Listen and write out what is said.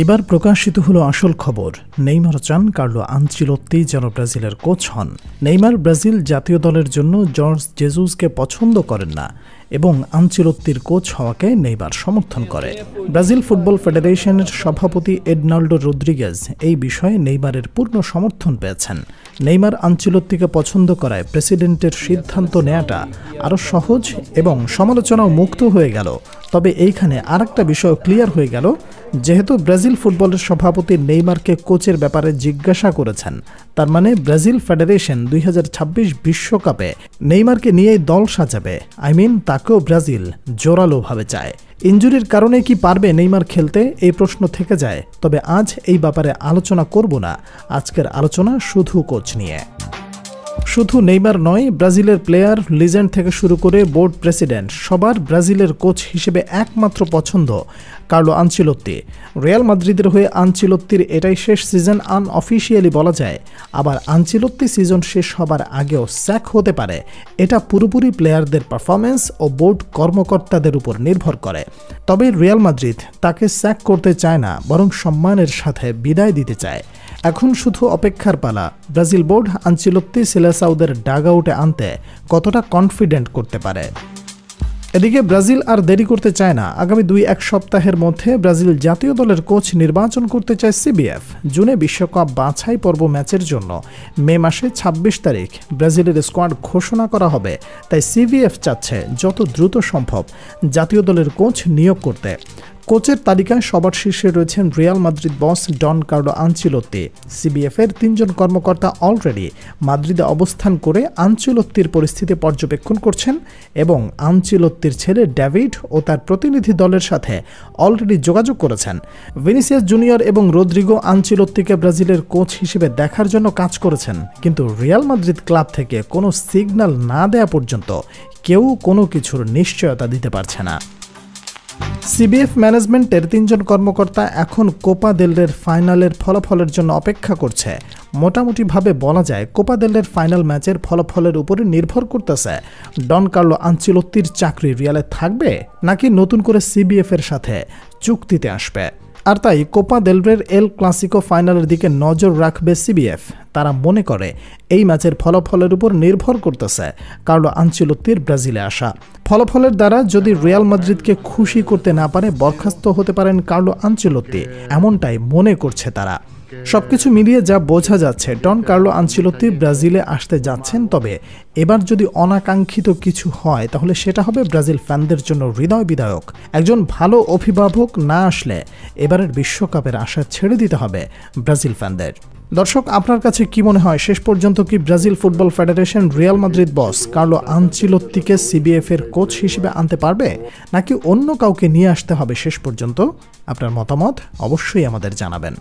এবার প্রকাশিত হলো আসল খবর। নেইমার চান কার্লো আনচেলত্তি যেন ব্রাজিলের কোচ হন। নেইমার ব্রাজিল জাতীয় দলের জন্য জর্জ জেজুসকে পছন্দ করেন না এবং আনচেলত্তির কোচ হওয়াকে নেইমার সমর্থন করে। ব্রাজিল ফুটবল ফেডারেশনের সভাপতি এডনাল্ডো রদ্রিগেজ এই বিষয়ে নেইমারের পূর্ণ সমর্থন পেয়েছেন। নেইমার আনচেলত্তিকে পছন্দ করায় প্রেসিডেন্টের সিদ্ধান্ত নেওয়াটা আরও সহজ এবং সমালোচনাও মুক্ত হয়ে গেল। তবে এইখানে আরেকটা বিষয় ক্লিয়ার হয়ে গেল, যেহেতু ব্রাজিল ফুটবলের সভাপতি নেইমারকে কোচের ব্যাপারে জিজ্ঞাসা করেছেন, তার মানে ব্রাজিল ফেডারেশন 2026 বিশ্বকাপে নেইমারকে নিয়েই দল সাজাবে। তাকেও ব্রাজিল জোরালোভাবে চায়। ইনজুরির কারণে কি পারবে নেইমার খেলতে, এই প্রশ্ন থেকে যায়। তবে আজ এই ব্যাপারে আলোচনা করব না। আজকের আলোচনা শুধু কোচ নিয়ে। শুধু নেইমার নয়, ব্রাজিলের প্লেয়ার, লিজেন্ড থেকে শুরু করে বোর্ড প্রেসিডেন্ট সবার ব্রাজিলের কোচ হিসেবে একমাত্র পছন্দ কার্লো আনচেলত্তি। রিয়াল মাদ্রিদের হয়ে আনচেলত্তির এটাই শেষ সিজন আনঅফিশিয়ালি বলা যায়। আবার আনচেলত্তি সিজন শেষ হবার আগেও স্যাক হতে পারে। এটা পুরোপুরি প্লেয়ারদের পারফরমেন্স ও বোর্ড কর্মকর্তাদের উপর নির্ভর করে। তবে রিয়াল মাদ্রিদ তাকে স্যাক করতে চায় না, বরং সম্মানের সাথে বিদায় দিতে চায়। এখন শুধু অপেক্ষার পালা, ব্রাজিল বোর্ড আনচেলত্তি সিলেসাউদের ডাগআউটে আনতে কতটা কনফিডেন্ট করতে পারে। এদিকে ব্রাজিল আর দেরি করতে চায় না। আগামী 2-1 সপ্তাহের মধ্যে ব্রাজিল জাতীয় দলের কোচ নির্বাচন করতে চায় সিবিএফ। জুনে বিশ্বকাপ বাছাই পর্ব ম্যাচের জন্য মে মাসে 26 তারিখ ব্রাজিলের স্কোয়াড ঘোষণা করা হবে। তাই সিবিএফ চাচ্ছে যত দ্রুত সম্ভব জাতীয় দলের কোচ নিয়োগ করতে। কোচের তালিকায় সবার শীর্ষে রয়েছেন রিয়াল মাদ্রিদ বস ডন কার্লো আনচেলত্তি। সিবিএফের 3 জন কর্মকর্তা অলরেডি মাদ্রিদে অবস্থান করে আনচেলত্তির পরিস্থিতি পর্যবেক্ষণ করছেন এবং আনচেলত্তির ছেলে ডেভিড ও তার প্রতিনিধি দলের সাথে অলরেডি যোগাযোগ করেছেন। ভিনিসিয়াস জুনিয়র এবং রদ্রিগো আনচেলত্তিকে ব্রাজিলের কোচ হিসেবে দেখার জন্য কাজ করেছেন, কিন্তু রিয়াল মাদ্রিদ ক্লাব থেকে কোনো সিগন্যাল না দেয়া পর্যন্ত কেউ কোনো কিছুর নিশ্চয়তা দিতে পারছে না। সিবিএফ ম্যানেজমেন্টের 3 জন কর্মকর্তা এখন কোপা দেল রের ফাইনালের ফলাফলের জন্য অপেক্ষা করছে। মোটামুটিভাবে বলা যায় কোপা দেল রের ফাইনাল ম্যাচের ফলাফলের উপরে নির্ভর করতেছে ডন কার্লো আনচেলত্তির চাকরি রিয়ালে থাকবে নাকি নতুন করে সিবিএফ এর সাথে চুক্তিতে আসবে। আর তাই কোপা দেল রের এল ক্লাসিকো ফাইনালের দিকে নজর রাখবে সিবিএফ। তারা মনে করে এই ম্যাচের ফলাফলের উপর নির্ভর করতেছে কার্লো আনচেলত্তির ব্রাজিলে আসা। ফলাফলের দ্বারা যদি রিয়াল মাদ্রিদকে খুশি করতে না পারে বরখাস্ত হতে পারেন কার্লো আনচেলত্তি, এমনটাই মনে করছে তারা। সবকিছু মিলিয়ে যা বোঝা যাচ্ছে, ডন কার্লো আনচেলত্তি ব্রাজিলে আসতে যাচ্ছেন। তবে এবার যদি অনাকাঙ্ক্ষিত কিছু হয় তাহলে সেটা হবে ব্রাজিল ফ্যানদের জন্য হৃদয় বিদায়ক। একজন ভালো অভিভাবক না আসলে এবারের বিশ্বকাপের আশা ছেড়ে দিতে হবে ব্রাজিল ফ্যানদের। দর্শক, আপনার কাছে কি মনে হয়, শেষ পর্যন্ত কি Brazil football federation Real Madrid boss Carlo আনচেলত্তিকে সিবিএফ এর কোচ হিসেবে আনতে পারবে নাকি অন্য কাউকে নিয়ে আসতে হবে শেষ পর্যন্ত? আপনার মতামত অবশ্যই আমাদের জানাবেন।